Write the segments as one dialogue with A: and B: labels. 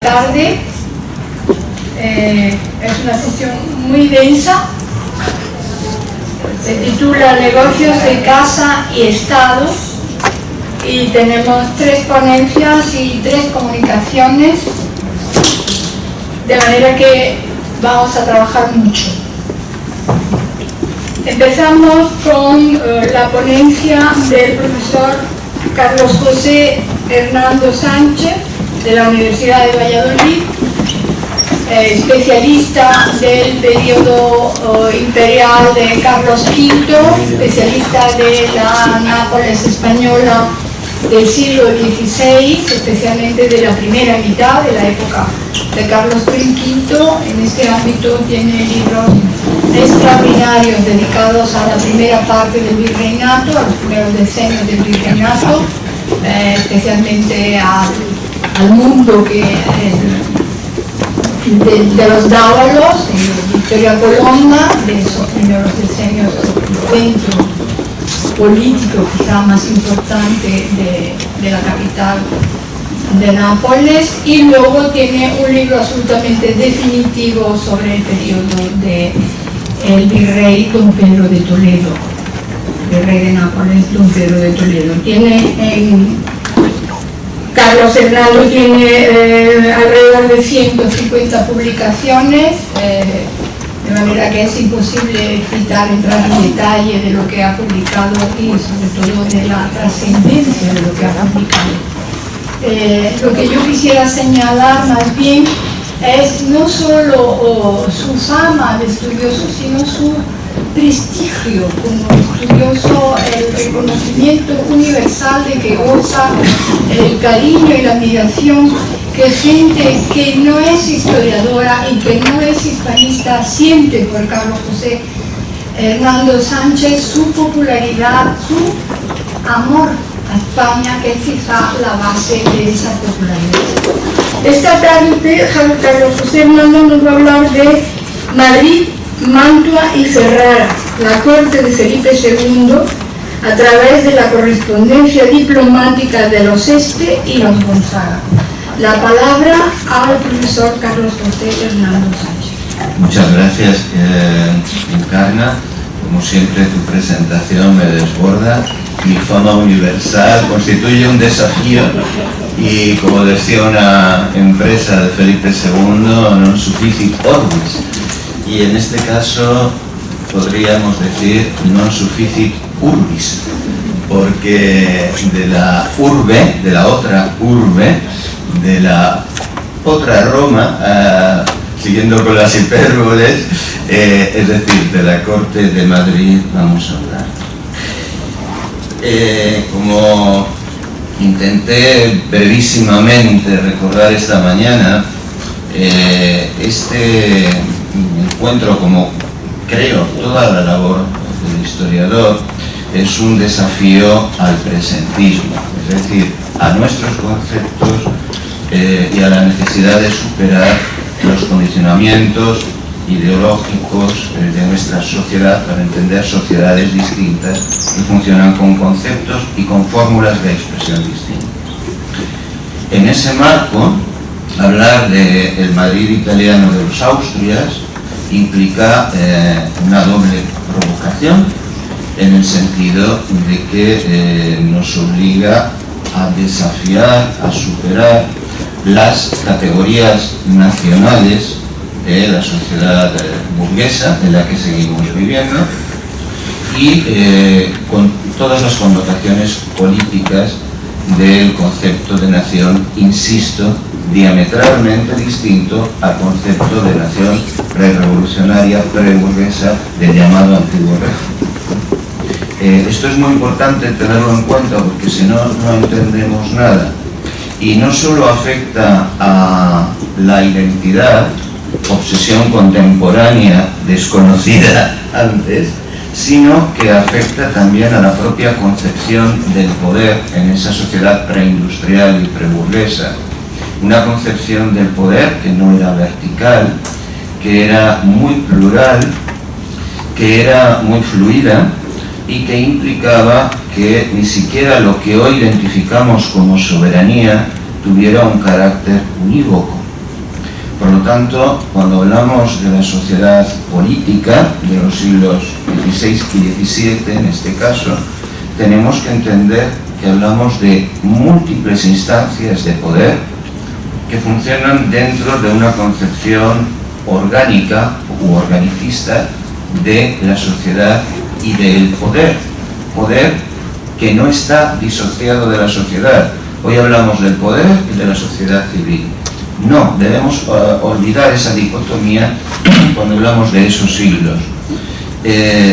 A: Tarde. Es una sesión muy densa. Se titula Negocios de Casa y Estado y tenemos 3 ponencias y 3 comunicaciones, de manera que vamos a trabajar mucho. Empezamos con la ponencia del profesor Carlos José Hernando Sánchez de la Universidad de Valladolid, especialista del periodo imperial de Carlos V, especialista de la Nápoles española del siglo XVI, especialmente de la primera mitad de la época de Carlos V. En este ámbito tiene libros extraordinarios dedicados a la primera parte del virreinato, a los primeros decenios del virreinato, especialmente al mundo que de los dávalos, de Victoria Colonna, de esos primeros decenios, el centro político quizá más importante de la capital de Nápoles, y luego tiene un libro absolutamente definitivo sobre el periodo del virrey Don Pedro de Toledo, virrey de Nápoles Don Pedro de Toledo. Carlos Hernando tiene alrededor de 150 publicaciones, de manera que es imposible entrar en detalle de lo que ha publicado y sobre todo de la trascendencia de lo que ha publicado. Lo que yo quisiera señalar más bien es no solo su fama de estudioso, sino su prestigio como estudioso, el reconocimiento universal de que goza, el cariño y la admiración que gente que no es historiadora y que no es hispanista siente por Carlos José Hernando Sánchez, su popularidad, su amor a España, que es quizá la base de esa popularidad. Esta tarde Carlos José Hernando nos va a hablar de Madrid, Mantua y Ferrara, la corte de Felipe II, a través de la correspondencia diplomática de los Este y los Gonzaga. La palabra al profesor Carlos José Hernando Sánchez.
B: Muchas gracias, Encarna. Como siempre, tu presentación me desborda. Mi fama universal constituye un desafío y, como decía una empresa de Felipe II, non sufficit orbis. Y en este caso podríamos decir non sufficit urbis, porque de la urbe, de la otra urbe, de la otra Roma, siguiendo con las hipérboles, es decir, de la corte de Madrid, vamos a hablar. Como intenté brevísimamente recordar esta mañana, este encuentro, como creo toda la labor del historiador, es un desafío al presentismo, es decir, a nuestros conceptos y a la necesidad de superar los condicionamientos ideológicos de nuestra sociedad para entender sociedades distintas que funcionan con conceptos y con fórmulas de expresión distintas. En ese marco, hablar del Madrid italiano de los Austrias implica una doble provocación, en el sentido de que nos obliga a desafiar, a superar las categorías nacionales de la sociedad burguesa en la que seguimos viviendo y con todas las connotaciones políticas del concepto de nación, insisto, diametralmente distinto al concepto de nación pre-revolucionaria, pre-burguesa del llamado antiguo régimen. Esto es muy importante tenerlo en cuenta porque si no, no entendemos nada. Y no solo afecta a la identidad, obsesión contemporánea desconocida antes, sino que afecta también a la propia concepción del poder en esa sociedad preindustrial y preburguesa. Una concepción del poder que no era vertical, que era muy plural, que era muy fluida y que implicaba que ni siquiera lo que hoy identificamos como soberanía tuviera un carácter unívoco, Por lo tanto, cuando hablamos de la sociedad política de los siglos XVI y XVII, en este caso, tenemos que entender que hablamos de múltiples instancias de poder que funcionan dentro de una concepción orgánica u organicista de la sociedad y del poder. Poder que no está disociado de la sociedad. Hoy hablamos del poder y de la sociedad civil. No, debemos olvidar esa dicotomía cuando hablamos de esos siglos.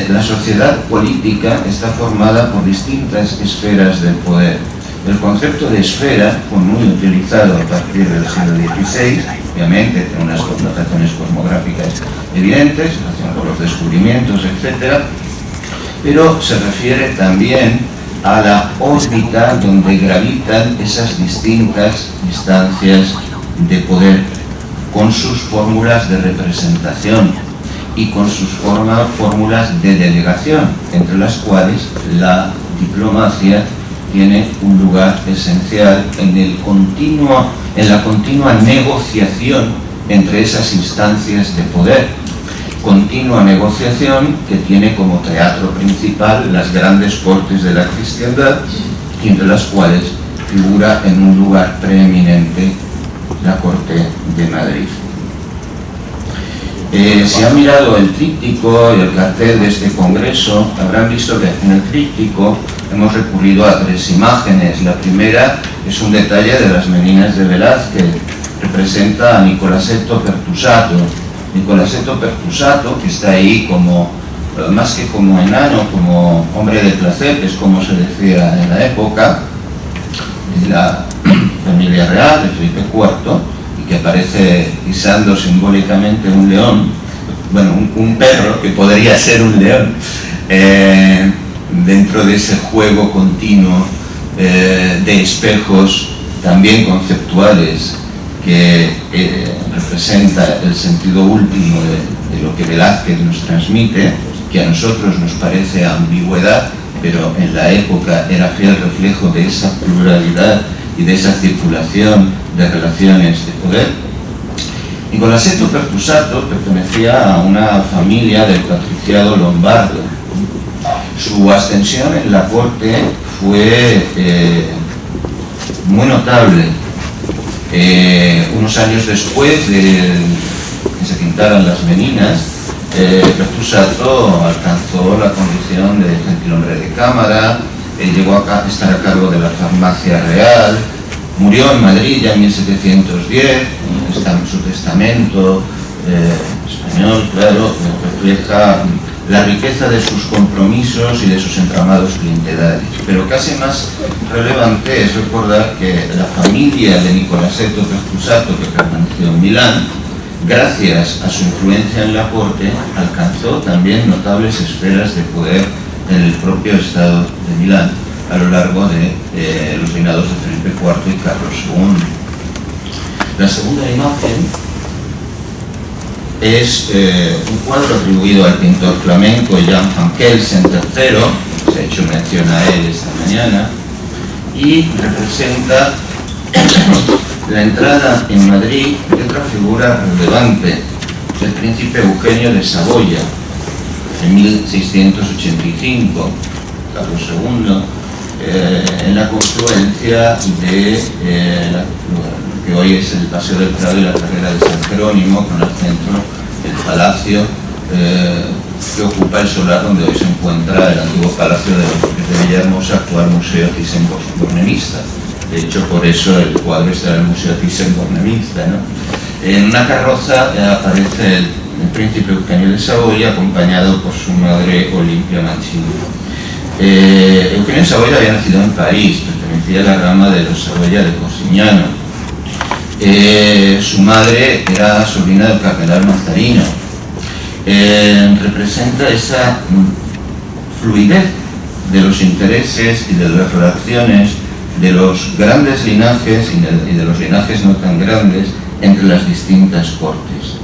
B: La sociedad política está formada por distintas esferas del poder. El concepto de esfera fue muy utilizado a partir del siglo XVI, obviamente tiene unas connotaciones cosmográficas evidentes, en relación con los descubrimientos, etc., pero se refiere también a la órbita donde gravitan esas distintas instancias de poder, con sus fórmulas de representación y con sus fórmulas de delegación, entre las cuales la diplomacia tiene un lugar esencial en la continua negociación entre esas instancias de poder. Continua negociación que tiene como teatro principal las grandes cortes de la cristiandad, y entre las cuales figura en un lugar preeminente la corte de Madrid. Si han mirado el tríptico y el cartel de este congreso, habrán visto que en el tríptico hemos recurrido a tres imágenes. La primera es un detalle de las Meninas de Velázquez, representa a Nicolasetto Pertusato. Nicolasetto Pertusato, que está ahí como, más que como enano, como hombre de placer, que es como se decía en la época, de la familia real de Felipe IV, y que aparece pisando simbólicamente un león, bueno, un perro que podría ser un león, dentro de ese juego continuo de espejos también conceptuales que representa el sentido último de lo que Velázquez nos transmite, que a nosotros nos parece ambigüedad, pero en la época era fiel reflejo de esa pluralidad y de esa circulación de relaciones de poder. Nicolasetto Pertusato pertenecía a una familia del patriciado lombardo. Su ascensión en la corte fue muy notable. Unos años después de que se pintaran las Meninas, Pertusato alcanzó la condición de gentilhombre de cámara, llegó a estar a cargo de la farmacia real, murió en Madrid ya en 1710, su testamento español, claro, refleja la riqueza de sus compromisos y de sus entramados clientelarios. Pero casi más relevante es recordar que la familia de Nicolasetto Pertusato, que permaneció en Milán, gracias a su influencia en la corte, alcanzó también notables esferas de poder en el propio estado de Milán a lo largo de los reinados de Felipe IV y Carlos II. La segunda imagen es un cuadro atribuido al pintor flamenco Jan van Kelsen III, se ha hecho mención a él esta mañana, y representa la entrada en Madrid de otra figura relevante, el príncipe Eugenio de Saboya, en 1685, Carlos II, en la confluencia de lo que hoy es el Paseo del Prado y la carrera de San Jerónimo, con al centro el palacio que ocupa el solar donde hoy se encuentra el antiguo palacio de los Duques de Villahermosa, actual Museo Thyssen-Bornemisza. De hecho, por eso el cuadro está en el Museo Thyssen-Bornemisza, ¿no? En una carroza aparece el príncipe Eugenio de Saboya, acompañado por su madre Olimpia Mancini. Eugenio de Saboya había nacido en París, pertenecía a la rama de los Saboya de Cosignano. Su madre era sobrina del cardenal Mazarino. Representa esa fluidez de los intereses y de las relaciones de los grandes linajes y de los linajes no tan grandes entre las distintas cortes.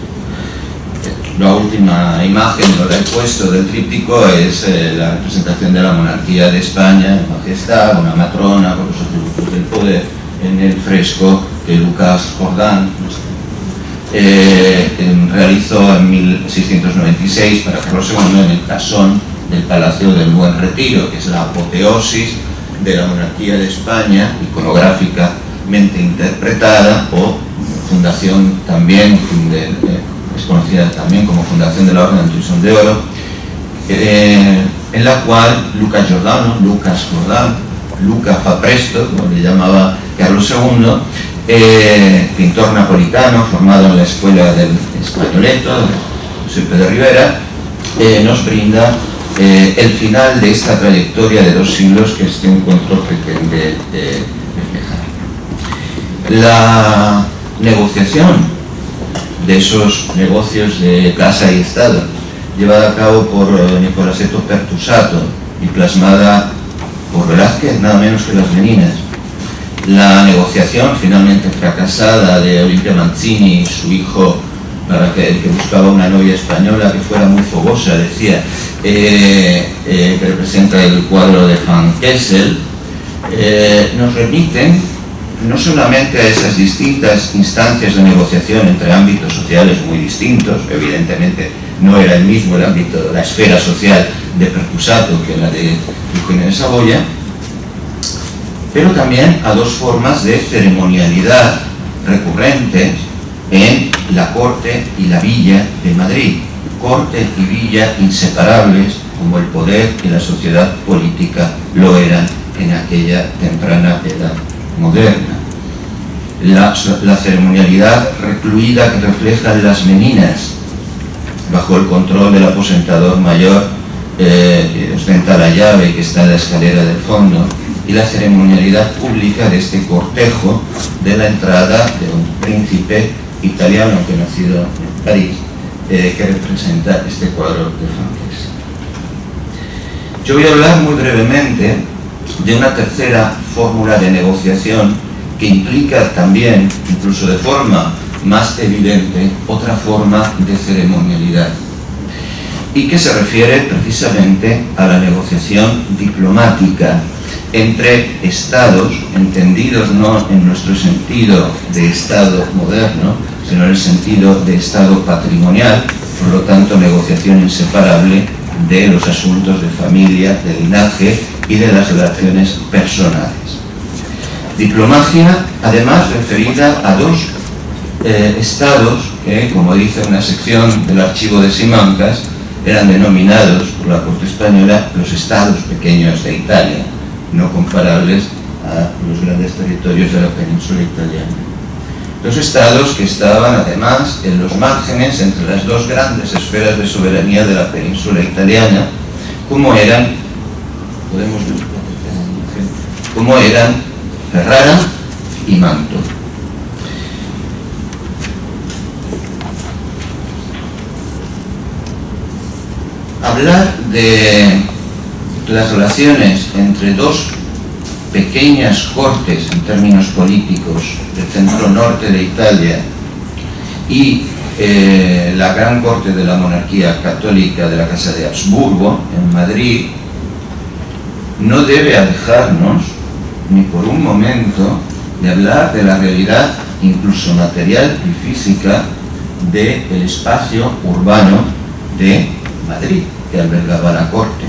B: La última imagen que le he puesto del tríptico es la representación de la monarquía de España en majestad, una matrona con los atributos del poder, en el fresco de Lucas Jordán. realizó en 1696 para Carlos II en el casón del Palacio del Buen Retiro, que es la apoteosis de la monarquía de España, iconográficamente interpretada, o fundación también, es conocida también como fundación de la Orden del Toisón de Oro, en la cual Lucas Jordán, Luca fa presto, como le llamaba Carlos II, pintor napolitano formado en la escuela del Españoleto, de Giuseppe de Rivera, nos brinda el final de esta trayectoria de 2 siglos que este encuentro pretende reflejar. La negociación de esos negocios de casa y Estado, llevada a cabo por Nicolasetto Pertusato y plasmada por Velázquez, nada menos que Las Meninas. La negociación finalmente fracasada de Olimpia Mancini y su hijo, para que buscaba una novia española que fuera muy fogosa, decía, que representa el cuadro de Van Kessel, nos remiten no solamente a esas distintas instancias de negociación entre ámbitos sociales muy distintos, evidentemente no era el mismo el ámbito, la esfera social de Pertusato que la de Eugenio de Saboya, pero también a 2 formas de ceremonialidad recurrentes en la corte y la villa de Madrid, corte y villa inseparables como el poder y la sociedad política lo eran en aquella temprana edad moderna. La ceremonialidad recluida que reflejan Las Meninas, bajo el control del aposentador mayor que ostenta la llave y que está en la escalera del fondo, y la ceremonialidad pública de este cortejo de la entrada de un príncipe italiano que nacido en París, que representa este cuadro de Van Kessel. Yo voy a hablar muy brevemente de una tercera fórmula de negociación que implica también, incluso de forma más evidente, otra forma de ceremonialidad, y que se refiere precisamente a la negociación diplomática entre estados, entendidos no en nuestro sentido de estado moderno, sino en el sentido de estado patrimonial, por lo tanto negociación inseparable de los asuntos de familia, de linaje y de las relaciones personales. Diplomacia, además, referida a 2 estados que, como dice una sección del archivo de Simancas, eran denominados por la corte española los estados pequeños de Italia, no comparables a los grandes territorios de la península italiana. 2 estados que estaban además en los márgenes entre las 2 grandes esferas de soberanía de la península italiana, como eran Ferrara y Manto. Hablar de las relaciones entre 2 pequeñas cortes en términos políticos del centro norte de Italia y la gran corte de la monarquía católica de la Casa de Habsburgo en Madrid no debe alejarnos ni por un momento de hablar de la realidad incluso material y física del espacio urbano de Madrid que albergaba la corte.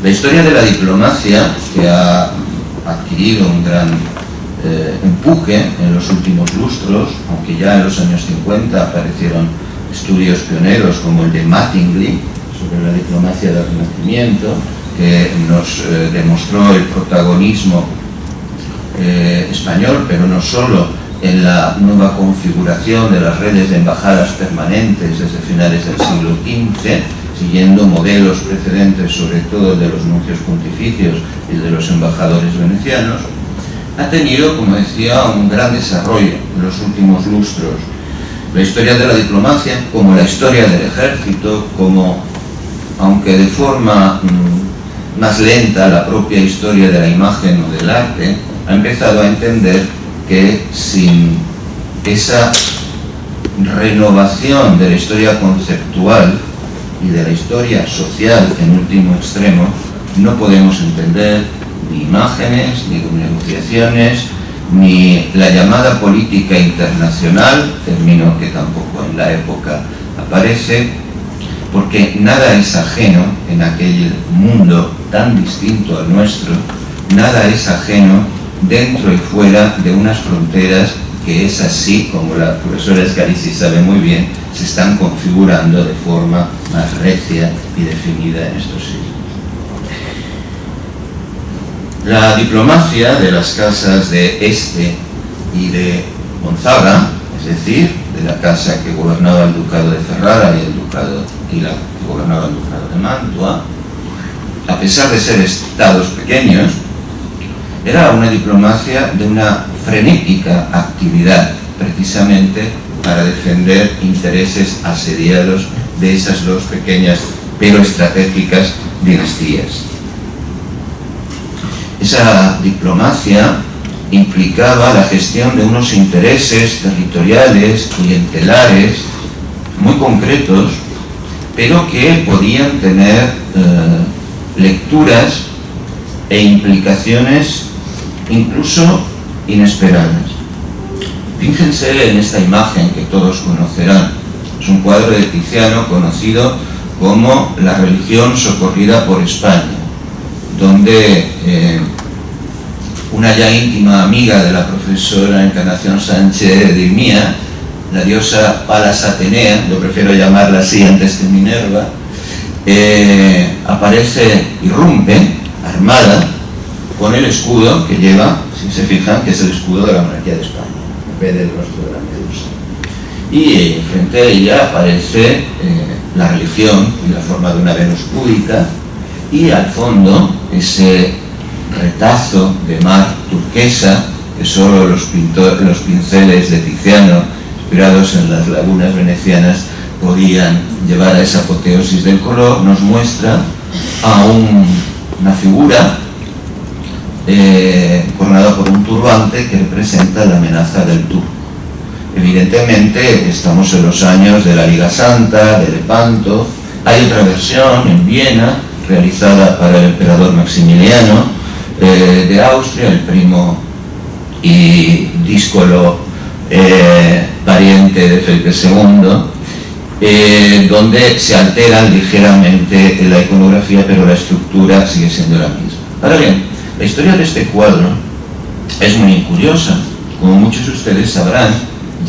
B: La historia de la diplomacia, que ha adquirido un gran empuje en los últimos lustros, aunque ya en los años 50 aparecieron estudios pioneros como el de Mattingly sobre la diplomacia del Renacimiento, que nos demostró el protagonismo español, pero no solo en la nueva configuración de las redes de embajadas permanentes desde finales del siglo XV, siguiendo modelos precedentes, sobre todo de los nuncios pontificios y de los embajadores venecianos, ha tenido, como decía, un gran desarrollo en los últimos lustros. La historia de la diplomacia, como la historia del ejército, como, aunque de forma más lenta, la propia historia de la imagen o del arte, ha empezado a entender que sin esa renovación de la historia conceptual y de la historia social en último extremo, no podemos entender ni imágenes, ni negociaciones, ni la llamada política internacional, término que tampoco en la época aparece, porque nada es ajeno en aquel mundo tan distinto al nuestro, nada es ajeno dentro y fuera de unas fronteras que es así, como la profesora Scalisi sabe muy bien, se están configurando de forma más recia y definida en estos siglos. La diplomacia de las casas de Este y de Gonzaga, es decir, de la casa que gobernaba el ducado de Ferrara y la que gobernaba el ducado de Mantua, a pesar de ser estados pequeños, era una diplomacia de una frenética actividad, precisamente para defender intereses asediados de esas dos pequeñas pero estratégicas dinastías. Esa diplomacia implicaba la gestión de unos intereses territoriales, clientelares, muy concretos, pero que podían tener lecturas e implicaciones incluso inesperadas. Fíjense en esta imagen que todos conocerán. Es un cuadro de Tiziano conocido como La religión socorrida por España, donde una ya íntima amiga de la profesora Encarnación Sánchez diría, la diosa Palas Atenea, yo prefiero llamarla así antes que Minerva, aparece, irrumpe, armada, con el escudo que lleva, si se fijan, que es el escudo de la monarquía de España, en vez del rostro de la medusa. Y frente a ella aparece la religión en la forma de una Venus púdica, y al fondo ese retazo de mar turquesa que solo los pinceles de Tiziano, inspirados en las lagunas venecianas, podían llevar a esa apoteosis del color, nos muestra a una figura coronada por un turbante que representa la amenaza del turco. Evidentemente estamos en los años de la Liga Santa, de Lepanto. Hay otra versión en Viena realizada para el emperador Maximiliano de Austria, el primo y díscolo pariente de Felipe II, donde se altera ligeramente la iconografía, pero la estructura sigue siendo la misma. Ahora bien, la historia de este cuadro es muy curiosa. Como muchos de ustedes sabrán,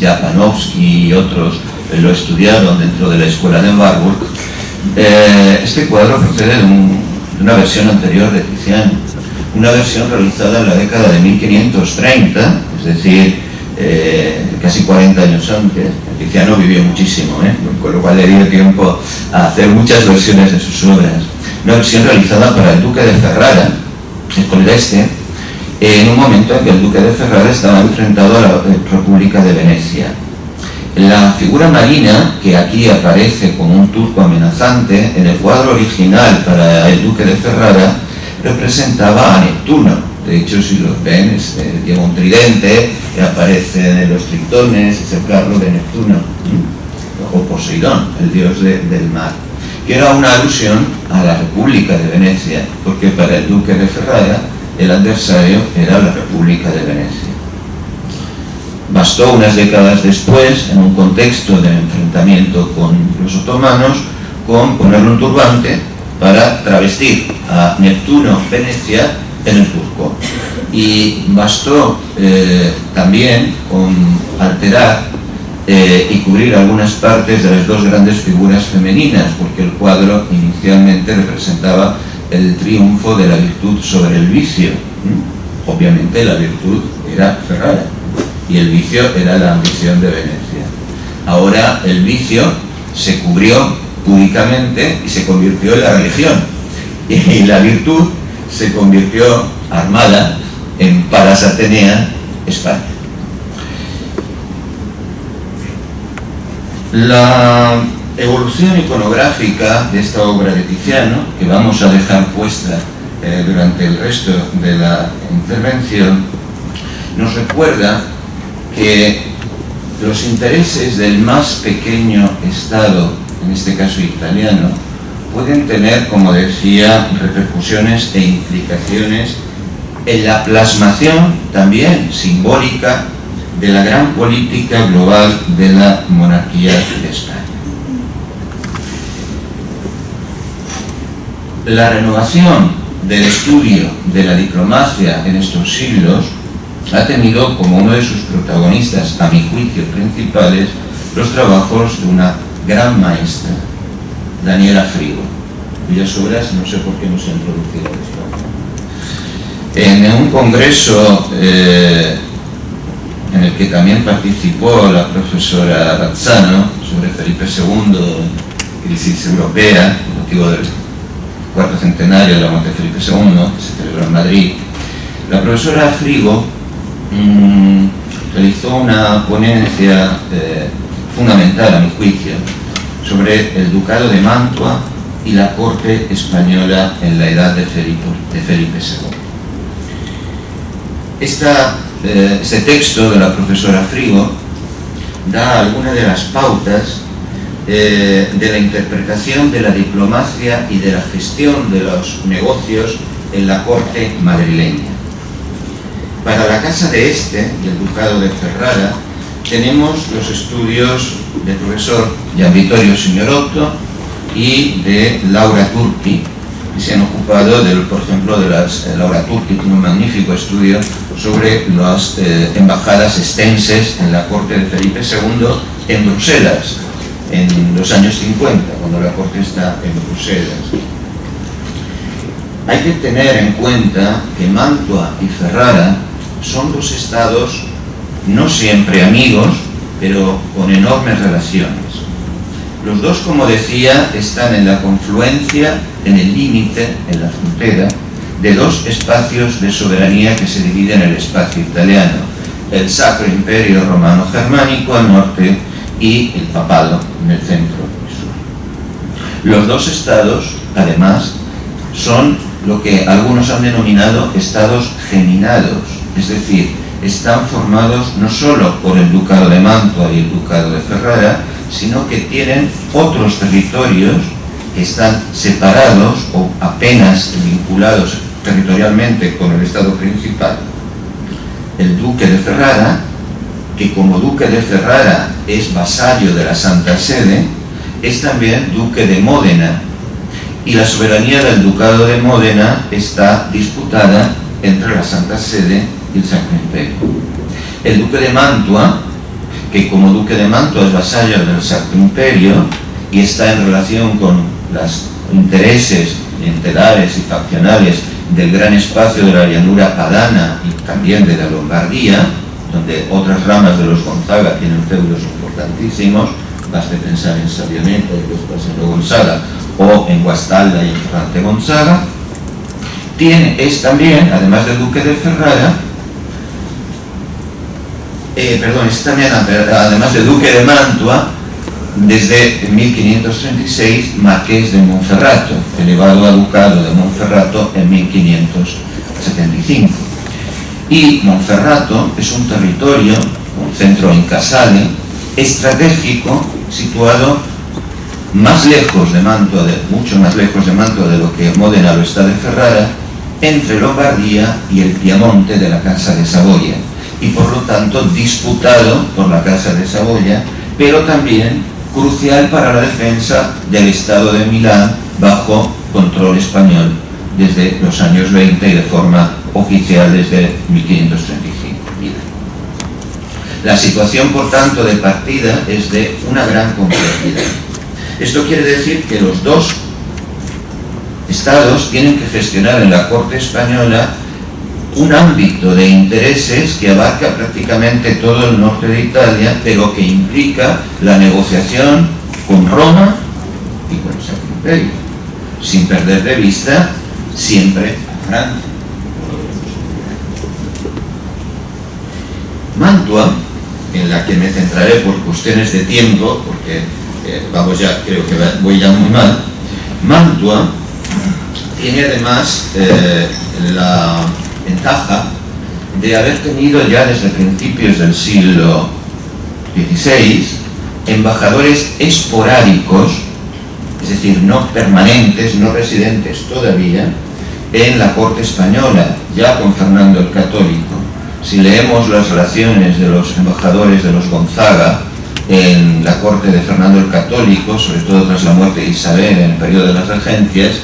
B: Japanowski y otros lo estudiaron dentro de la escuela de Marburg. Este cuadro procede de una versión anterior de Tiziano, una versión realizada en la década de 1530, es decir, casi 40 años antes. Tiziano vivió muchísimo, con lo cual le dio tiempo a hacer muchas versiones de sus obras. Una versión realizada para el duque de Ferrara, el Este, en un momento en que el duque de Ferrara estaba enfrentado a la República de Venecia. La figura marina, que aquí aparece como un turco amenazante, en el cuadro original para el duque de Ferrara, representaba a Neptuno. De hecho, si los ven, lleva un tridente, que aparece en los tritones, es el carro de Neptuno, o Poseidón, el dios del mar, que era una alusión a la República de Venecia, porque para el duque de Ferrara el adversario era la República de Venecia. Bastó unas décadas después, en un contexto de enfrentamiento con los otomanos, con ponerle un turbante para travestir a Neptuno Venecia en el turco. Y bastó también con alterar y cubrir algunas partes de las dos grandes figuras femeninas, porque el cuadro inicialmente representaba el triunfo de la virtud sobre el vicio. Obviamente la virtud era Ferrara y el vicio era la ambición de Venecia. Ahora el vicio se cubrió públicamente y se convirtió en la religión, y la virtud se convirtió armada en Palas Atenea, España. La evolución iconográfica de esta obra de Tiziano, que vamos a dejar puesta durante el resto de la intervención, nos recuerda que los intereses del más pequeño Estado, en este caso italiano, pueden tener, como decía, repercusiones e implicaciones en la plasmación también simbólica de la gran política global de la monarquía de España. La renovación del estudio de la diplomacia en estos siglos ha tenido como uno de sus protagonistas, a mi juicio principales, los trabajos de una gran maestra, Daniela Frigo, cuyas obras no sé por qué no se han traducido en español. En un congreso en el que también participó la profesora Razzano sobre Felipe II, crisis europea, motivo del cuarto centenario de la muerte de Felipe II, que se celebró en Madrid, la profesora Frigo realizó una ponencia fundamental, a mi juicio, sobre el ducado de Mantua y la corte española en la edad de Felipe II. Este texto de la profesora Frigo da algunas de las pautas de la interpretación de la diplomacia y de la gestión de los negocios en la corte madrileña. Para la Casa de Este y el Ducado de Ferrara tenemos los estudios del profesor Gian Vittorio Signorotto y de Laura Turchi, que se han ocupado, por ejemplo, Laura Turchi tiene un magnífico estudio sobre las embajadas estenses en la corte de Felipe II en Bruselas, en los años 50, cuando la corte está en Bruselas. Hay que tener en cuenta que Mantua y Ferrara son dos estados no siempre amigos, pero con enormes relaciones. Los dos, como decía, están en la confluencia, en el límite, en la frontera, de dos espacios de soberanía que se dividen en el espacio italiano: el Sacro Imperio Romano Germánico al norte y el Papado en el centro y sur. Los dos estados, además, son lo que algunos han denominado estados geminados, es decir, están formados no solo por el Ducado de Mantua y el Ducado de Ferrara, sino que tienen otros territorios que están separados o apenas vinculados territorialmente con el Estado principal. El Duque de Ferrara, que como Duque de Ferrara es vasallo de la Santa Sede, es también Duque de Módena, y la soberanía del Ducado de Módena está disputada entre la Santa Sede y el Sacro Imperio. El Duque de Mantua, que como Duque de Mantua es vasallo del Sacro Imperio y está en relación con los intereses clientelares y faccionales del gran espacio de la llanura padana y también de la Lombardía, donde otras ramas de los Gonzaga tienen feudos importantísimos, baste pensar en Sabiamento y después en Gonzaga, o en Guastalda y en Ferrante Gonzaga, es también, además del Duque de Ferrara, además del Duque de Mantua, desde 1536 Marqués de Monferrato, elevado a Ducado de Monferrato en 1575. Y Monferrato es un territorio, un centro en Casale, estratégico, situado más lejos de Mantua, mucho más lejos de Mantua de lo que Módena lo está de Ferrara, entre Lombardía y el Piamonte de la Casa de Saboya, y por lo tanto disputado por la Casa de Saboya, pero también crucial para la defensa del Estado de Milán bajo control español desde los años 20 y de forma oficial desde 1535. La situación, por tanto, de partida es de una gran complejidad. Esto quiere decir que los dos estados tienen que gestionar en la corte española un ámbito de intereses que abarca prácticamente todo el norte de Italia, pero que implica la negociación con Roma y con el Sacro Imperio, sin perder de vista siempre a Francia. Mantua, en la que me centraré por cuestiones de tiempo, porque vamos ya, creo que voy ya muy mal. Mantua tiene además la ventaja de haber tenido ya desde principios del siglo XVI embajadores esporádicos, es decir, no permanentes, no residentes todavía, en la corte española, ya con Fernando el Católico. Si leemos las relaciones de los embajadores de los Gonzaga en la corte de Fernando el Católico, sobre todo tras la muerte de Isabel en el periodo de las regencias,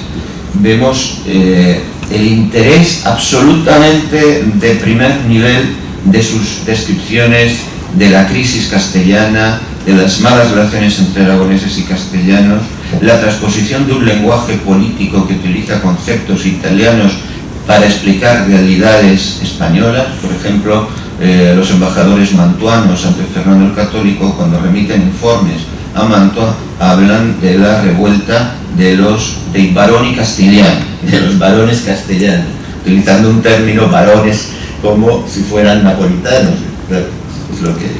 B: vemos el interés absolutamente de primer nivel de sus descripciones de la crisis castellana, de las malas relaciones entre aragoneses y castellanos, la transposición de un lenguaje político que utiliza conceptos italianos para explicar realidades españolas. Por ejemplo, los embajadores mantuanos ante Fernando el Católico, cuando remiten informes a Mantua, hablan de la revuelta de los baroni castellani, de los varones castellanos, utilizando un término varones como si fueran napolitanos. Claro, es lo que es.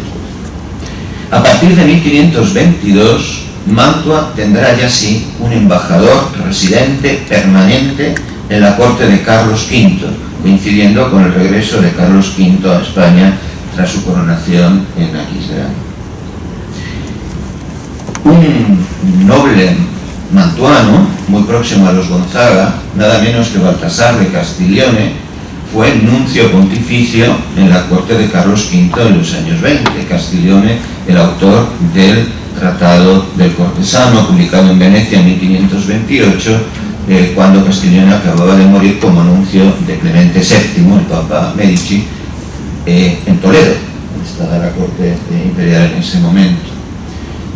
B: A partir de 1522, Mantua tendrá ya sí un embajador residente permanente en la corte de Carlos V, coincidiendo con el regreso de Carlos V a España tras su coronación en Aquisgrán. Un noble mantuano, muy próximo a los Gonzaga, nada menos que Baltasar de Castiglione, fue nuncio pontificio en la corte de Carlos V en los años 20. Castiglione, el autor del Tratado del Cortesano, publicado en Venecia en 1528, cuando Castiglione acababa de morir como nuncio de Clemente VII, el Papa Medici, en Toledo, donde estaba la corte imperial en ese momento.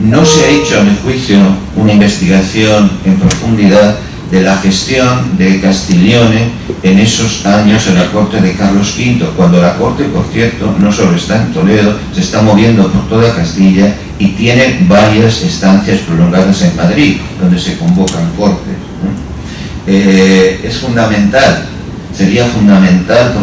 B: No se ha hecho, a mi juicio, una investigación en profundidad de la gestión de Castiglione en esos años en la corte de Carlos V, cuando la corte, por cierto, no solo está en Toledo, se está moviendo por toda Castilla y tiene varias estancias prolongadas en Madrid, donde se convocan cortes, ¿no? Es fundamental, sería fundamental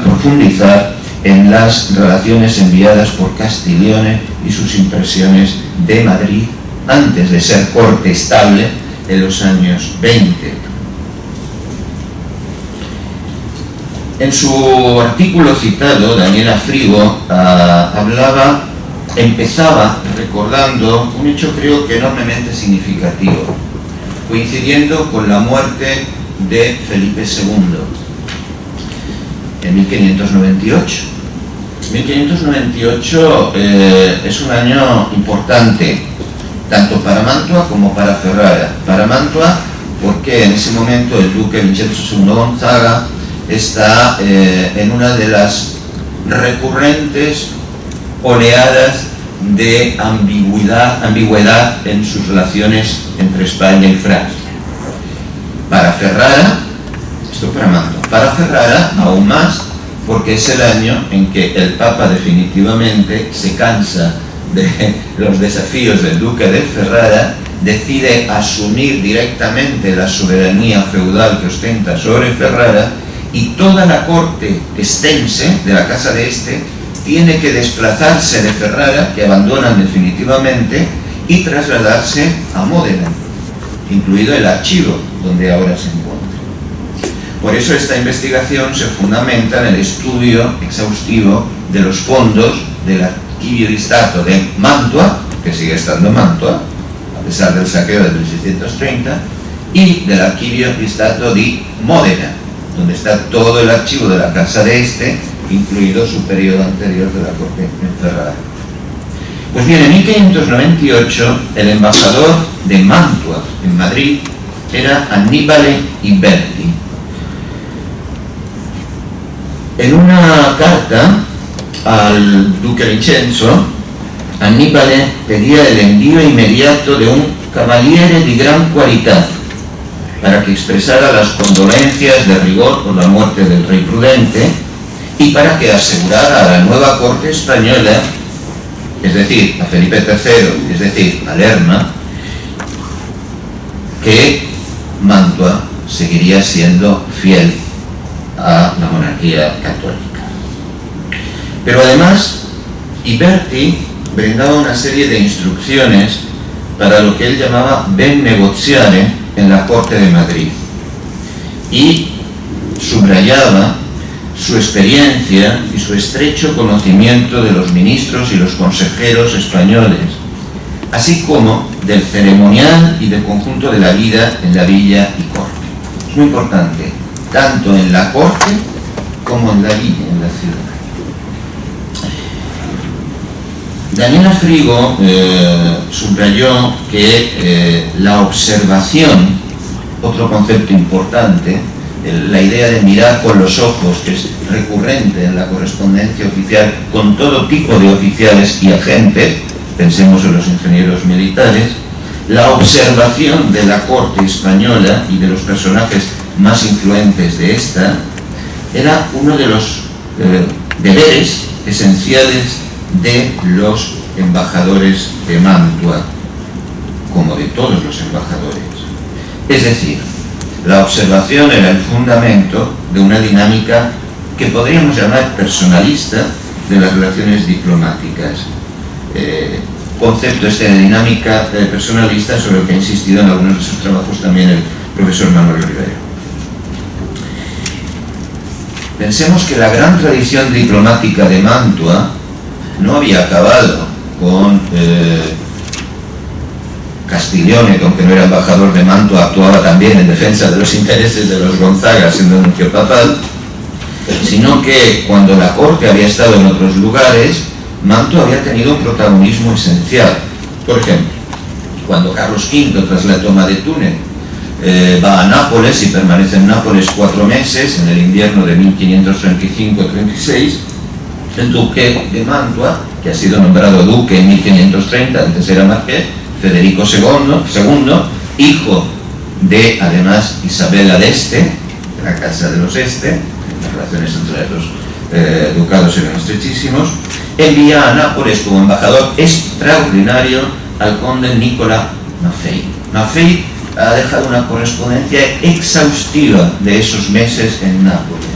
B: profundizar en las relaciones enviadas por Castiglione y sus impresiones de Madrid antes de ser corte estable en los años 20. En su artículo citado, Daniela Frigo empezaba recordando un hecho, creo que enormemente significativo, coincidiendo con la muerte de Felipe II en 1598. 1598 es un año importante, tanto para Mantua como para Ferrara. Para Mantua, porque en ese momento el duque Vincenzo II Gonzaga está en una de las recurrentes oleadas de ambigüedad en sus relaciones entre España y Francia. Para Ferrara, esto para Mantua, para Ferrara aún más, porque es el año en que el Papa definitivamente se cansa de los desafíos del duque de Ferrara, decide asumir directamente la soberanía feudal que ostenta sobre Ferrara, y toda la corte estense de la Casa de Este tiene que desplazarse de Ferrara, que abandonan definitivamente, y trasladarse a Módena, incluido el archivo donde ahora se encuentra. Por eso esta investigación se fundamenta en el estudio exhaustivo de los fondos del Archivio di Stato de Mantua, que sigue estando Mantua, a pesar del saqueo de 1630, y del Archivio di Stato di Módena, donde está todo el archivo de la Casa de Este, incluido su periodo anterior de la corte en Ferrara. Pues bien, en 1598 el embajador de Mantua en Madrid era Annibale Iberti. En una carta al duque Vincenzo, Annibale pedía el envío inmediato de un cavaliere di gran qualità para que expresara las condolencias de rigor por la muerte del rey Prudente y para que asegurara a la nueva corte española, es decir, a Felipe III, es decir, a Lerma, que Mantua seguiría siendo fiel a la monarquía católica. Pero además, Iberti brindaba una serie de instrucciones para lo que él llamaba ben negoziare en la corte de Madrid, y subrayaba su experiencia y su estrecho conocimiento de los ministros y los consejeros españoles, así como del ceremonial y del conjunto de la vida en la villa y corte. Es muy importante tanto en la corte como en la villa, en la ciudad. Daniela Frigo subrayó que la observación, otro concepto importante, la idea de mirar con los ojos, que es recurrente en la correspondencia oficial con todo tipo de oficiales y agentes, pensemos en los ingenieros militares, la observación de la corte española y de los personajes más influentes de esta, era uno de los deberes esenciales de los embajadores de Mantua, como de todos los embajadores. Es decir, la observación era el fundamento de una dinámica que podríamos llamar personalista de las relaciones diplomáticas. Concepto de dinámica personalista sobre el que ha insistido en algunos de sus trabajos también el profesor Manuel Rivero. Pensemos que la gran tradición diplomática de Mantua no había acabado con Castiglione, que aunque no era embajador de Mantua, actuaba también en defensa de los intereses de los Gonzaga siendo nuncio papal, sino que cuando la corte había estado en otros lugares, Mantua había tenido un protagonismo esencial. Por ejemplo, cuando Carlos V, tras la toma de Túnez, va a Nápoles y permanece en Nápoles 4 meses, en el invierno de 1535-36, el duque de Mantua, que ha sido nombrado duque en 1530, antes era marqués, Federico II, hijo de, además, Isabela d'Este, de la Casa de los Este, las relaciones entre los ducados eran estrechísimos, envía a Nápoles como embajador extraordinario al conde Nicola Maffei. Maffei ha dejado una correspondencia exhaustiva de esos meses en Nápoles.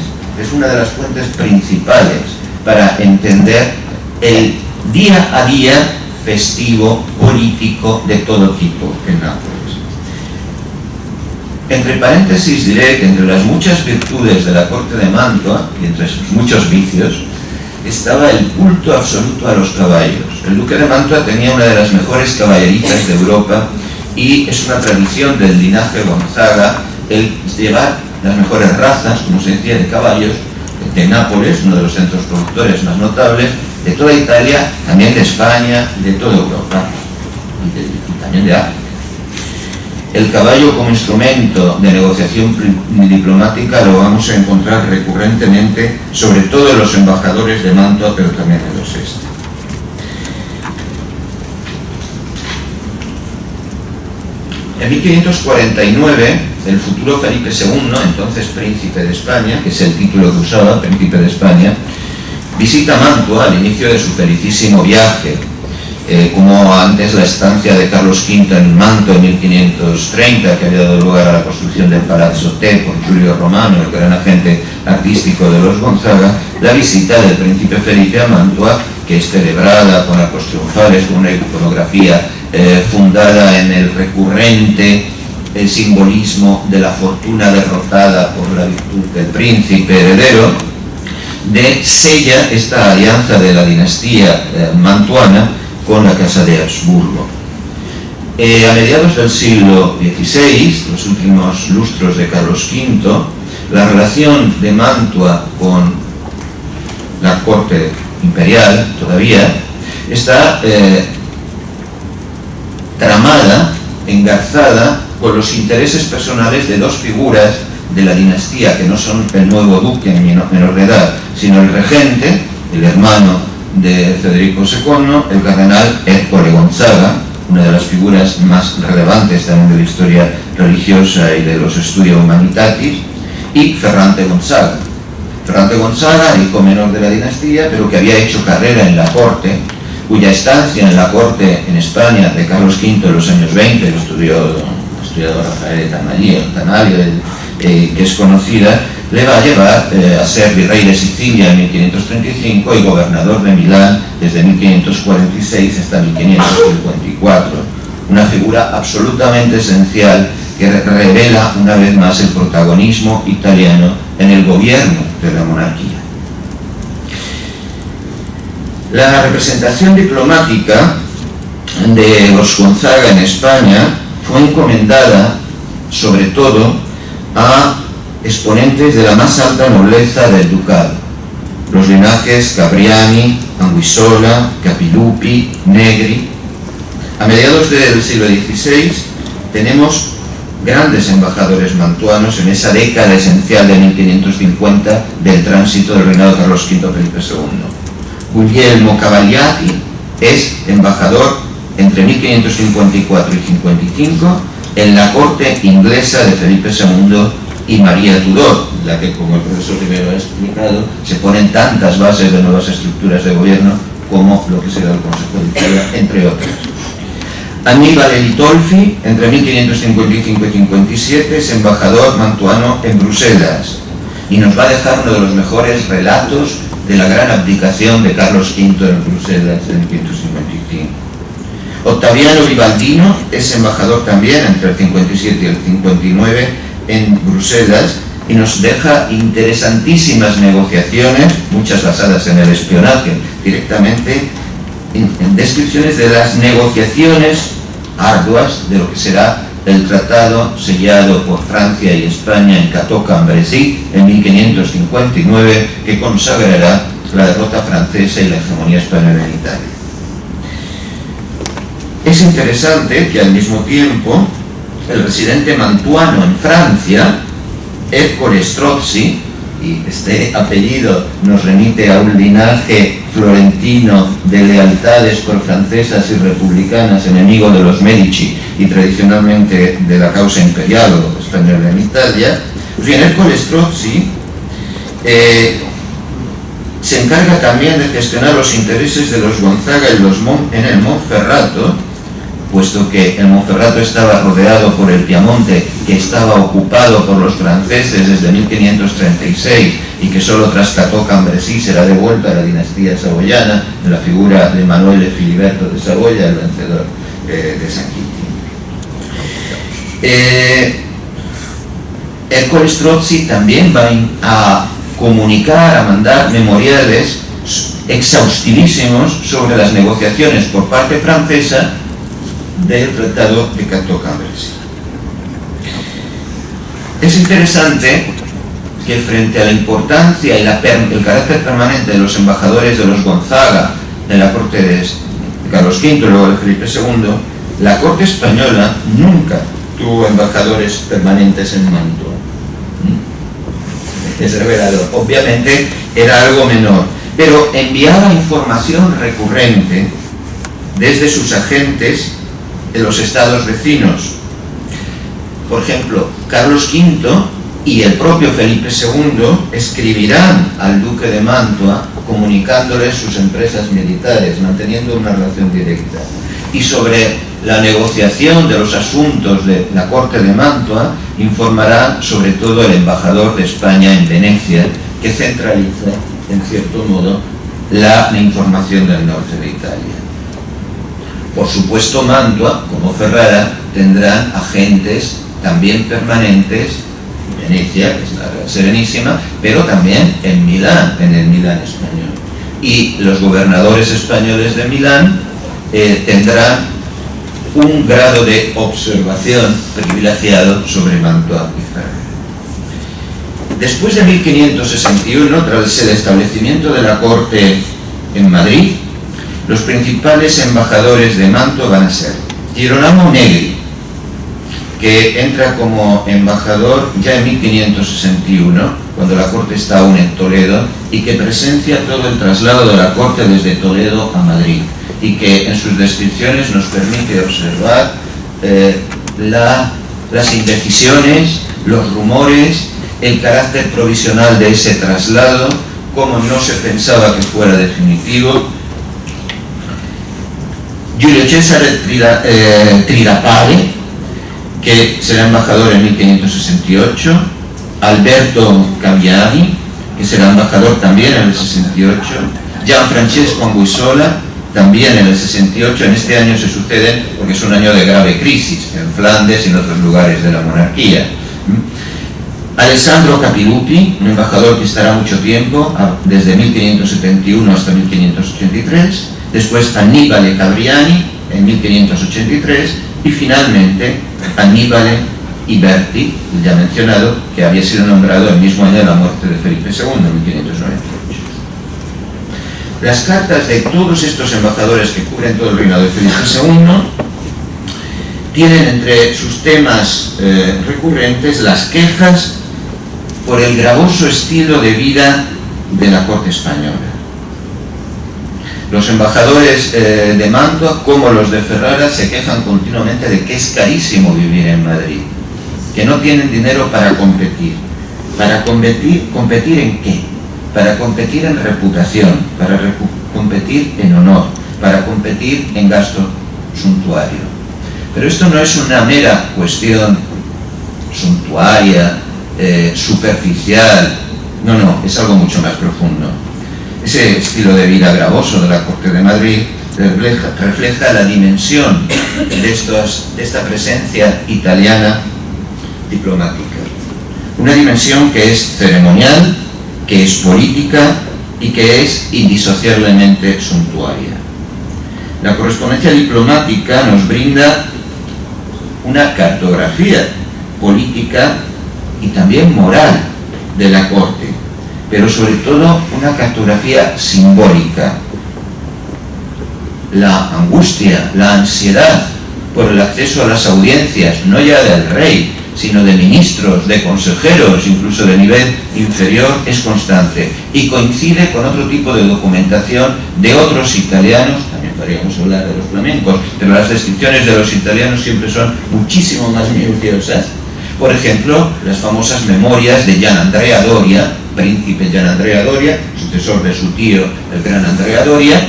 B: Es una de las fuentes principales para entender el día a día festivo, político, de todo tipo en Nápoles. Entre paréntesis diré que entre las muchas virtudes de la corte de Mantua, y entre sus muchos vicios, estaba el culto absoluto a los caballos. El duque de Mantua tenía una de las mejores caballeritas de Europa y es una tradición del linaje Gonzaga el llevar las mejores razas, como se decía, de caballos de Nápoles, uno de los centros productores más notables, de toda Italia, también de España, de toda Europa y también de África. El caballo como instrumento de negociación diplomática lo vamos a encontrar recurrentemente, sobre todo en los embajadores de Mantua, pero también en los Este. En 1549, el futuro Felipe II, entonces príncipe de España, que es el título que usaba, príncipe de España, visita Mantua al inicio de su felicísimo viaje, como antes la estancia de Carlos V en Mantua en 1530, que había dado lugar a la construcción del Palazzo Te por Giulio Romano, el gran agente artístico de los Gonzaga. La visita del príncipe Felipe a Mantua, que es celebrada con arcos triunfales, con una iconografía fundada en el recurrente simbolismo de la fortuna derrotada por la virtud del príncipe heredero, sella esta alianza de la dinastía mantuana con la Casa de Habsburgo. A mediados del siglo XVI, los últimos lustros de Carlos V, la relación de Mantua con la corte imperial todavía está tramada, engarzada con los intereses personales de dos figuras de la dinastía que no son el nuevo duque menor de edad, sino el regente, el hermano de Federico II, el cardenal Ercole Gonzaga, una de las figuras más relevantes también de la historia religiosa y de los Studia Humanitatis, y Ferrante Gonzaga. Ferrante Gonzaga, hijo menor de la dinastía, pero que había hecho carrera en la corte, cuya estancia en la corte en España de Carlos V en los años 20, lo estudió Rafael Tanaglio, que es conocida, le va a llevar a ser virrey de Sicilia en 1535 y gobernador de Milán desde 1546 hasta 1554. Una figura absolutamente esencial que revela una vez más el protagonismo italiano en el gobierno de la monarquía. La representación diplomática de los Gonzaga en España fue encomendada sobre todo a exponentes de la más alta nobleza del ducado, los linajes Gabriani, Anguissola, Capilupi, Negri. A mediados del siglo XVI tenemos grandes embajadores mantuanos en esa década esencial de 1550 del tránsito del reinado de Carlos V Felipe II. Guglielmo Cavaliati es embajador entre 1554 y 55 en la corte inglesa de Felipe II y María Tudor, la que, como el profesor Rivero ha explicado, se ponen tantas bases de nuevas estructuras de gobierno como lo que será el Consejo de Italia, entre otras. Annibale Litolfi, entre 1555 y 57, es embajador mantuano en Bruselas y nos va a dejar uno de los mejores relatos de la gran abdicación de Carlos V en Bruselas en 1555. Octaviano Vivaldino es embajador también entre el 57 y el 59 en Bruselas y nos deja interesantísimas negociaciones, muchas basadas en el espionaje directamente, en descripciones de las negociaciones arduas de lo que será el tratado sellado por Francia y España en Cateau-Cambrésis en 1559, que consagrará la derrota francesa y la hegemonía española en Italia. Es interesante que al mismo tiempo el residente mantuano en Francia, Ercole Strozzi, y este apellido nos remite a un linaje florentino de lealtades pro-francesas y republicanas, enemigo de los Medici y tradicionalmente de la causa imperial o española en Italia. Pues bien, Ercole Strozzi se encarga también de gestionar los intereses de los Gonzaga y en el Monferrato, puesto que el Monferrato estaba rodeado por el Piamonte, que estaba ocupado por los franceses desde 1536 y que solo tras Cateau-Cambrésis será devuelta a la dinastía saboyana en la figura de Manuel Filiberto de Saboya, el vencedor de San Quintín. Ercole Strozzi también va a comunicar, a mandar memoriales exhaustivísimos sobre las negociaciones por parte francesa del Tratado de Cateau-Cambrésis. Es interesante que frente a la importancia y el carácter permanente de los embajadores de los Gonzaga en la corte de Carlos V y luego de Felipe II, la corte española nunca tuvo embajadores permanentes en Mantua. Es revelador. Obviamente era algo menor, pero enviaba información recurrente desde sus agentes de los estados vecinos. Por ejemplo, Carlos V y el propio Felipe II escribirán al duque de Mantua comunicándoles sus empresas militares, manteniendo una relación directa. Y sobre la negociación de los asuntos de la corte de Mantua informará sobre todo el embajador de España en Venecia, que centraliza, en cierto modo, la información del norte de Italia. Por supuesto, Mantua, como Ferrara, tendrán agentes también permanentes en Venecia, que es la Serenísima, pero también en Milán, en el Milán español. Y los gobernadores españoles de Milán tendrán un grado de observación privilegiado sobre Mantua y Ferrara. Después de 1561, tras el establecimiento de la corte en Madrid, los principales embajadores de Mantua van a ser Girolamo Negri, que entra como embajador ya en 1561, cuando la corte está aún en Toledo, y que presencia todo el traslado de la corte desde Toledo a Madrid, y que en sus descripciones nos permite observar las indecisiones, los rumores, el carácter provisional de ese traslado, cómo no se pensaba que fuera definitivo. Giulio Cesare Tridapale, que será embajador en 1568, Alberto Cambiani, que será embajador también en el 68, Gianfrancesco Anguissola, también en el 68. En este año se suceden porque es un año de grave crisis en Flandes y en otros lugares de la monarquía. Alessandro Capilupi, un embajador que estará mucho tiempo, desde 1571 hasta 1583, después Annibale Cabriani en 1583 y finalmente Annibale y Berti, ya mencionado, que había sido nombrado el mismo año de la muerte de Felipe II, en 1598. Las cartas de todos estos embajadores que cubren todo el reinado de Felipe II tienen entre sus temas recurrentes las quejas por el gravoso estilo de vida de la corte española. Los embajadores de Mantua, como los de Ferrara, se quejan continuamente de que es carísimo vivir en Madrid, que no tienen dinero para competir. ¿Para competir en qué? Para competir en reputación, para competir en honor, para competir en gasto suntuario. Pero esto no es una mera cuestión suntuaria, superficial, no, es algo mucho más profundo. Ese estilo de vida gravoso de la corte de Madrid refleja la dimensión de esta presencia italiana diplomática. Una dimensión que es ceremonial, que es política y que es indisociablemente suntuaria. La correspondencia diplomática nos brinda una cartografía política y también moral de la corte, pero sobre todo una cartografía simbólica. La angustia, la ansiedad por el acceso a las audiencias, no ya del rey, sino de ministros, de consejeros, incluso de nivel inferior, es constante y coincide con otro tipo de documentación de otros italianos. También podríamos hablar de los flamencos, pero las descripciones de los italianos siempre son muchísimo más minuciosas. Por ejemplo, las famosas memorias de Gian Andrea Doria, príncipe Gian Andrea Doria, sucesor de su tío, el gran Andrea Doria,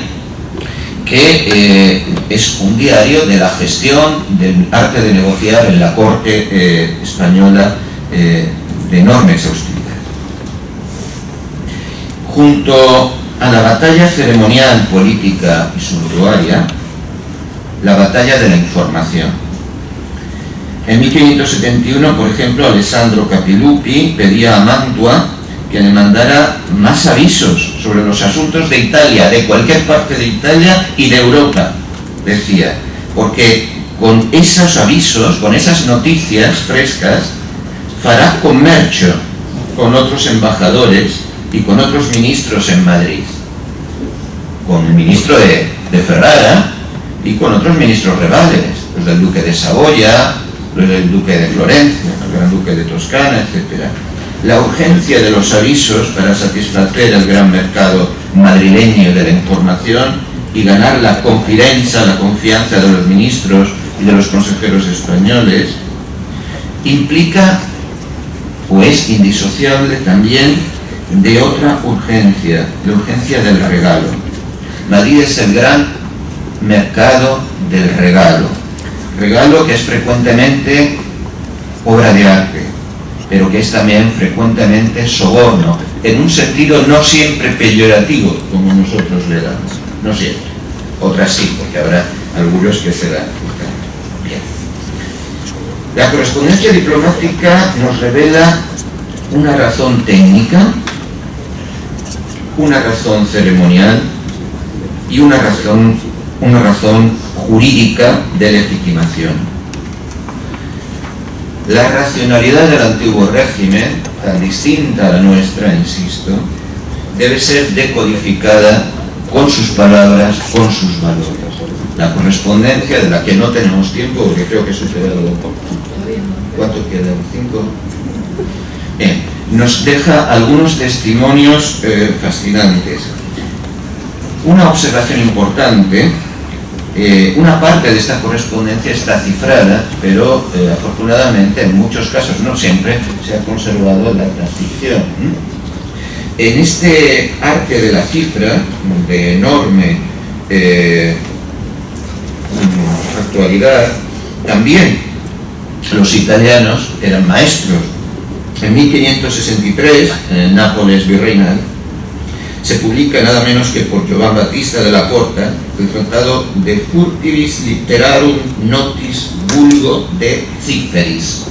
B: que es un diario de la gestión del arte de negociar en la corte española de enorme exhaustividad. Junto a la batalla ceremonial, política y suntuaria, la batalla de la información. En 1571, por ejemplo, Alessandro Capilupi pedía a Mantua que le mandara más avisos sobre los asuntos de Italia, de cualquier parte de Italia y de Europa, decía, porque con esos avisos, con esas noticias frescas, fará comercio con otros embajadores y con otros ministros en Madrid, con el ministro de Ferrara y con otros ministros rivales, los del duque de Saboya, los del duque de Florencia, el gran duque de Toscana, etc. La urgencia de los avisos para satisfacer el gran mercado madrileño de la información y ganar la confianza de los ministros y de los consejeros españoles implica, o es indisociable también, de otra urgencia, la urgencia del regalo. Madrid es el gran mercado del regalo que es frecuentemente obra de arte, pero que es también frecuentemente soborno, en un sentido no siempre peyorativo, como nosotros le damos, no siempre, otras sí, porque habrá algunos que se dan. Bien. La correspondencia diplomática nos revela una razón técnica, una razón ceremonial y una razón jurídica de legitimación. La racionalidad del antiguo régimen, tan distinta a la nuestra, insisto, debe ser decodificada con sus palabras, con sus valores. La correspondencia, de la que no tenemos tiempo, porque creo que he superado un poco. ¿Cuánto queda? ¿5? Bien, nos deja algunos testimonios fascinantes. Una observación importante. Una parte de esta correspondencia está cifrada, pero afortunadamente en muchos casos, no siempre, se ha conservado la transcripción. En este arte de la cifra, de enorme actualidad, también los italianos eran maestros. En 1563, en el Nápoles virreinal, se publica nada menos que por Giovan Battista della Porta el tratado de Furtivis Litterarum Notis Vulgo de Ciferis,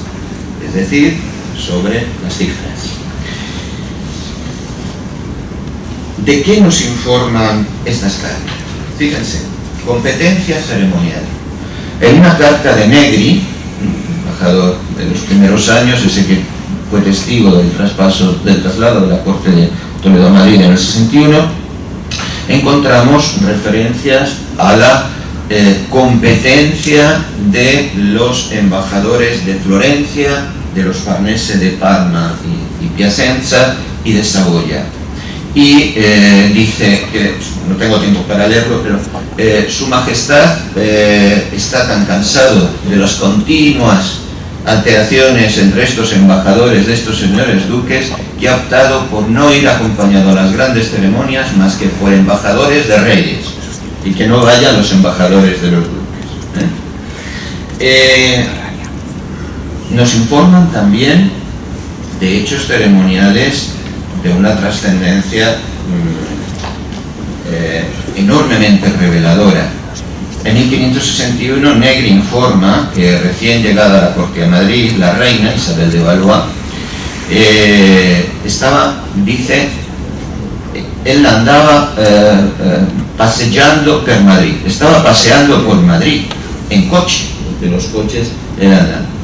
B: es decir, sobre las cifras. ¿De qué nos informan estas cartas? Fíjense, competencia ceremonial. En una carta de Negri, embajador de los primeros años, ese que fue testigo del traslado de la corte de Toledo a Madrid en el 61, encontramos referencias a la competencia de los embajadores de Florencia, de los Farnese de Parma y Piacenza y de Saboya. Y dice que, no tengo tiempo para leerlo, pero su majestad está tan cansado de las continuas alteraciones entre estos embajadores de estos señores duques que ha optado por no ir acompañado a las grandes ceremonias más que por embajadores de reyes, y que no vayan los embajadores de los duques. Nos informan también de hechos ceremoniales de una trascendencia enormemente reveladora. En 1561 Negri informa que recién llegada a la corte de Madrid, la reina Isabel de Valois dice, él andaba paseando por Madrid, estaba paseando por Madrid en coche, porque los coches eran.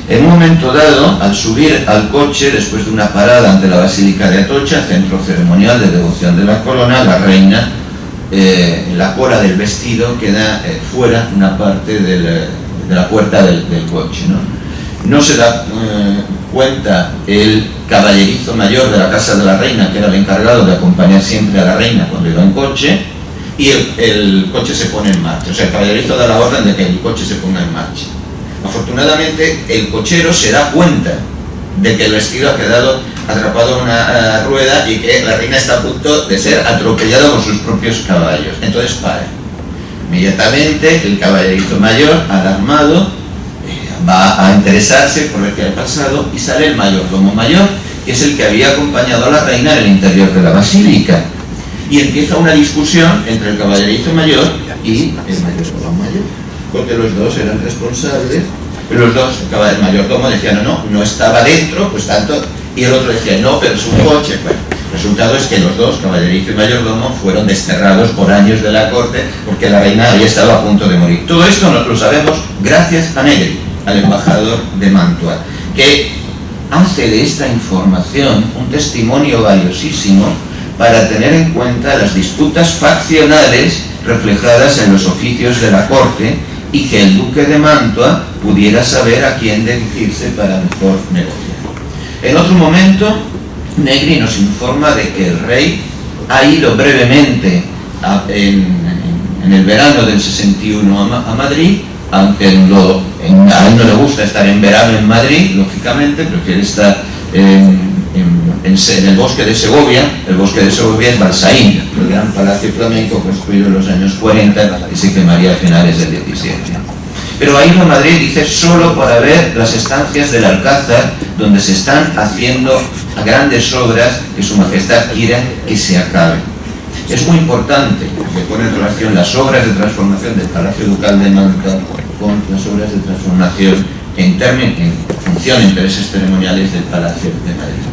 B: En un momento dado, al subir al coche, después de una parada ante la Basílica de Atocha, centro ceremonial de devoción de la corona, la reina, en la cola del vestido, queda fuera una parte de la puerta del coche, No se da cuenta el caballerizo mayor de la casa de la reina, que era el encargado de acompañar siempre a la reina cuando iba en coche, y el coche se pone en marcha. O sea, el caballerizo da la orden de que el coche se ponga en marcha. Afortunadamente, el cochero se da cuenta de que el vestido ha quedado atrapado en una rueda y que la reina está a punto de ser atropellada por sus propios caballos. Entonces para. Inmediatamente el caballerizo mayor, alarmado, va a interesarse por ver qué ha pasado, y sale el mayordomo mayor, que es el que había acompañado a la reina en el interior de la basílica. Y empieza una discusión entre el caballerizo mayor y el mayordomo mayor, porque los dos eran responsables. Los dos, el mayordomo decía no estaba dentro, pues tanto, y el otro decía no, pero es un coche. Bueno, el resultado es que los dos, caballerizo y mayordomo, fueron desterrados por años de la corte porque la reina había estado a punto de morir. Todo esto lo sabemos gracias a Negri, al embajador de Mantua, que hace de esta información un testimonio valiosísimo para tener en cuenta las disputas faccionales reflejadas en los oficios de la corte, y que el duque de Mantua pudiera saber a quién dirigirse para mejor negociar. En otro momento, Negri nos informa de que el rey ha ido brevemente en el verano del 61 a Madrid, aunque a él no le gusta estar en verano en Madrid, lógicamente, prefiere estar en el bosque de Segovia. El bosque de Segovia es Balsaín, el gran palacio flamenco construido en los años 40 y se quemaría a finales del 17. Pero ha ido a Madrid, dice, solo para ver las estancias del Alcázar, donde se están haciendo grandes obras que su majestad quiere que se acaben. Es muy importante que pone en relación las obras de transformación del Palacio Ducal de Mantua con las obras de transformación en función de intereses ceremoniales del Palacio de Madrid.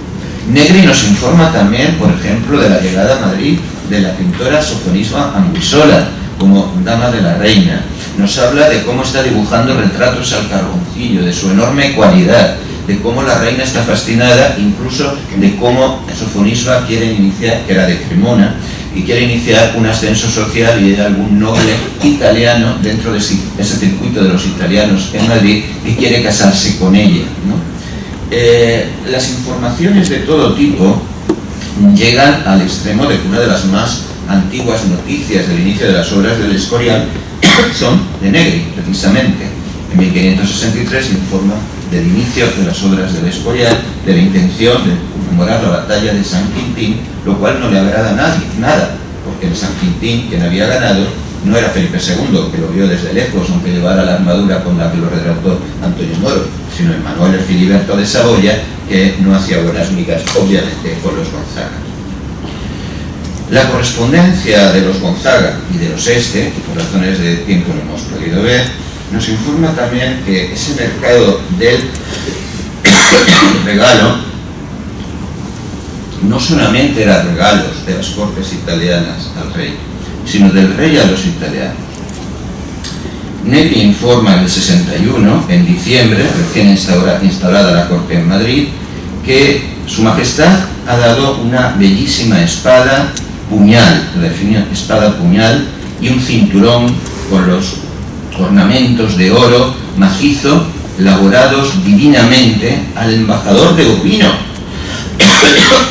B: Negri nos informa también, por ejemplo, de la llegada a Madrid de la pintora Sofonisba Anguissola como dama de la reina. Nos habla de cómo está dibujando retratos al carboncillo, de su enorme cualidad, de cómo la reina está fascinada, incluso de cómo Sofonisba quiere iniciar, que era de Cremona, y quiere iniciar un ascenso social y de algún noble italiano dentro de ese circuito de los italianos en Madrid, y quiere casarse con ella, Las informaciones de todo tipo llegan al extremo de que una de las más antiguas noticias del inicio de las obras del Escorial son de Negri, precisamente. En 1563 informa del inicio de las obras del Escorial, de la intención de conmemorar la batalla de San Quintín, lo cual no le agrada a nadie, nada, porque el San Quintín, quien había ganado, no era Felipe II, que lo vio desde lejos, aunque llevara la armadura con la que lo retrató Antonio Moro, sino Emmanuel el Filiberto de Saboya, que no hacía buenas migas, obviamente, con los Gonzaga. La correspondencia de los Gonzaga y de los Este, que por razones de tiempo no hemos podido ver, nos informa también que ese mercado del regalo no solamente era regalos de las cortes italianas al rey, sino del rey a los italianos. Nepi informa en el 61, en diciembre, recién instalada la corte en Madrid, que Su Majestad ha dado una bellísima espada puñal, la definición espada puñal, y un cinturón con los ornamentos de oro macizo elaborados divinamente al embajador de Urbino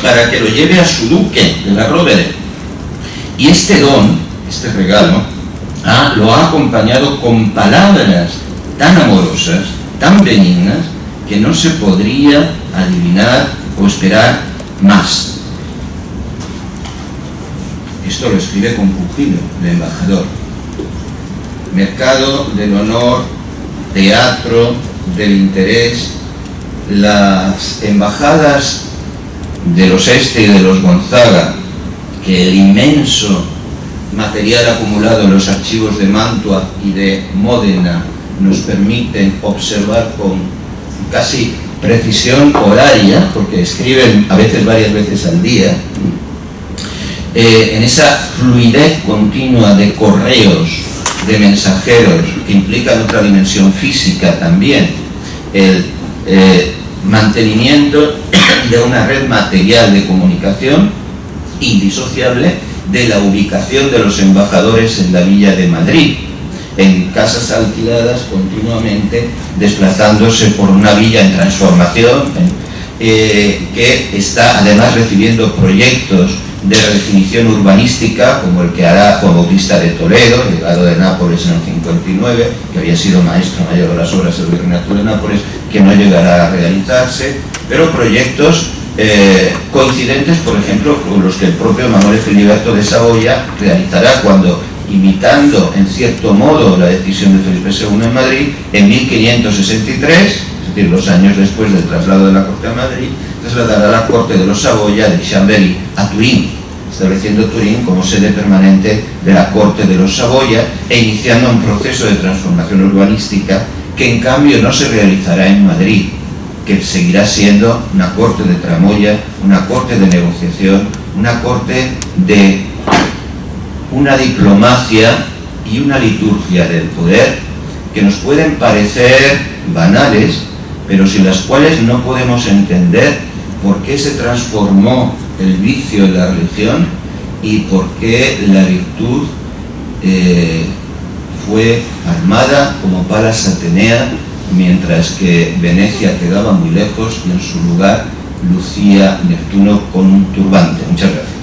B: para que lo lleve a su duque de la Rovere. Y este don, este regalo, lo ha acompañado con palabras tan amorosas, tan benignas, que no se podría adivinar o esperar más. Esto lo escribe con pupilo el embajador. Mercado del honor, teatro del interés, las embajadas de los Este y de los Gonzaga, que el inmenso material acumulado en los archivos de Mantua y de Módena nos permiten observar con casi precisión horaria, porque escriben a veces varias veces al día, en esa fluidez continua de correos, de mensajeros, que implican otra dimensión física también, el mantenimiento de una red material de comunicación indisociable de la ubicación de los embajadores en la Villa de Madrid, en casas alquiladas continuamente, desplazándose por una villa en transformación, que está además recibiendo proyectos de redefinición urbanística, como el que hará Juan Bautista de Toledo, llegado de Nápoles en el 59, que había sido maestro mayor de las obras del Virreinato de Nápoles, que no llegará a realizarse, pero proyectos coincidentes, por ejemplo, con los que el propio Manuel Filiberto de Saboya realizará cuando, imitando en cierto modo la decisión de Felipe II en Madrid, en 1563, es decir, los años después del traslado de la corte a Madrid, trasladará la corte de los Saboya de Chambéry a Turín, estableciendo Turín como sede permanente de la corte de los Saboya e iniciando un proceso de transformación urbanística que en cambio no se realizará en Madrid, que seguirá siendo una corte de tramoya, una corte de negociación, una corte de una diplomacia y una liturgia del poder que nos pueden parecer banales, pero sin las cuales no podemos entender por qué se transformó el vicio en la religión y por qué la virtud fue armada como Palas Atenea, mientras que Venecia quedaba muy lejos y en su lugar lucía Neptuno con un turbante. Muchas gracias.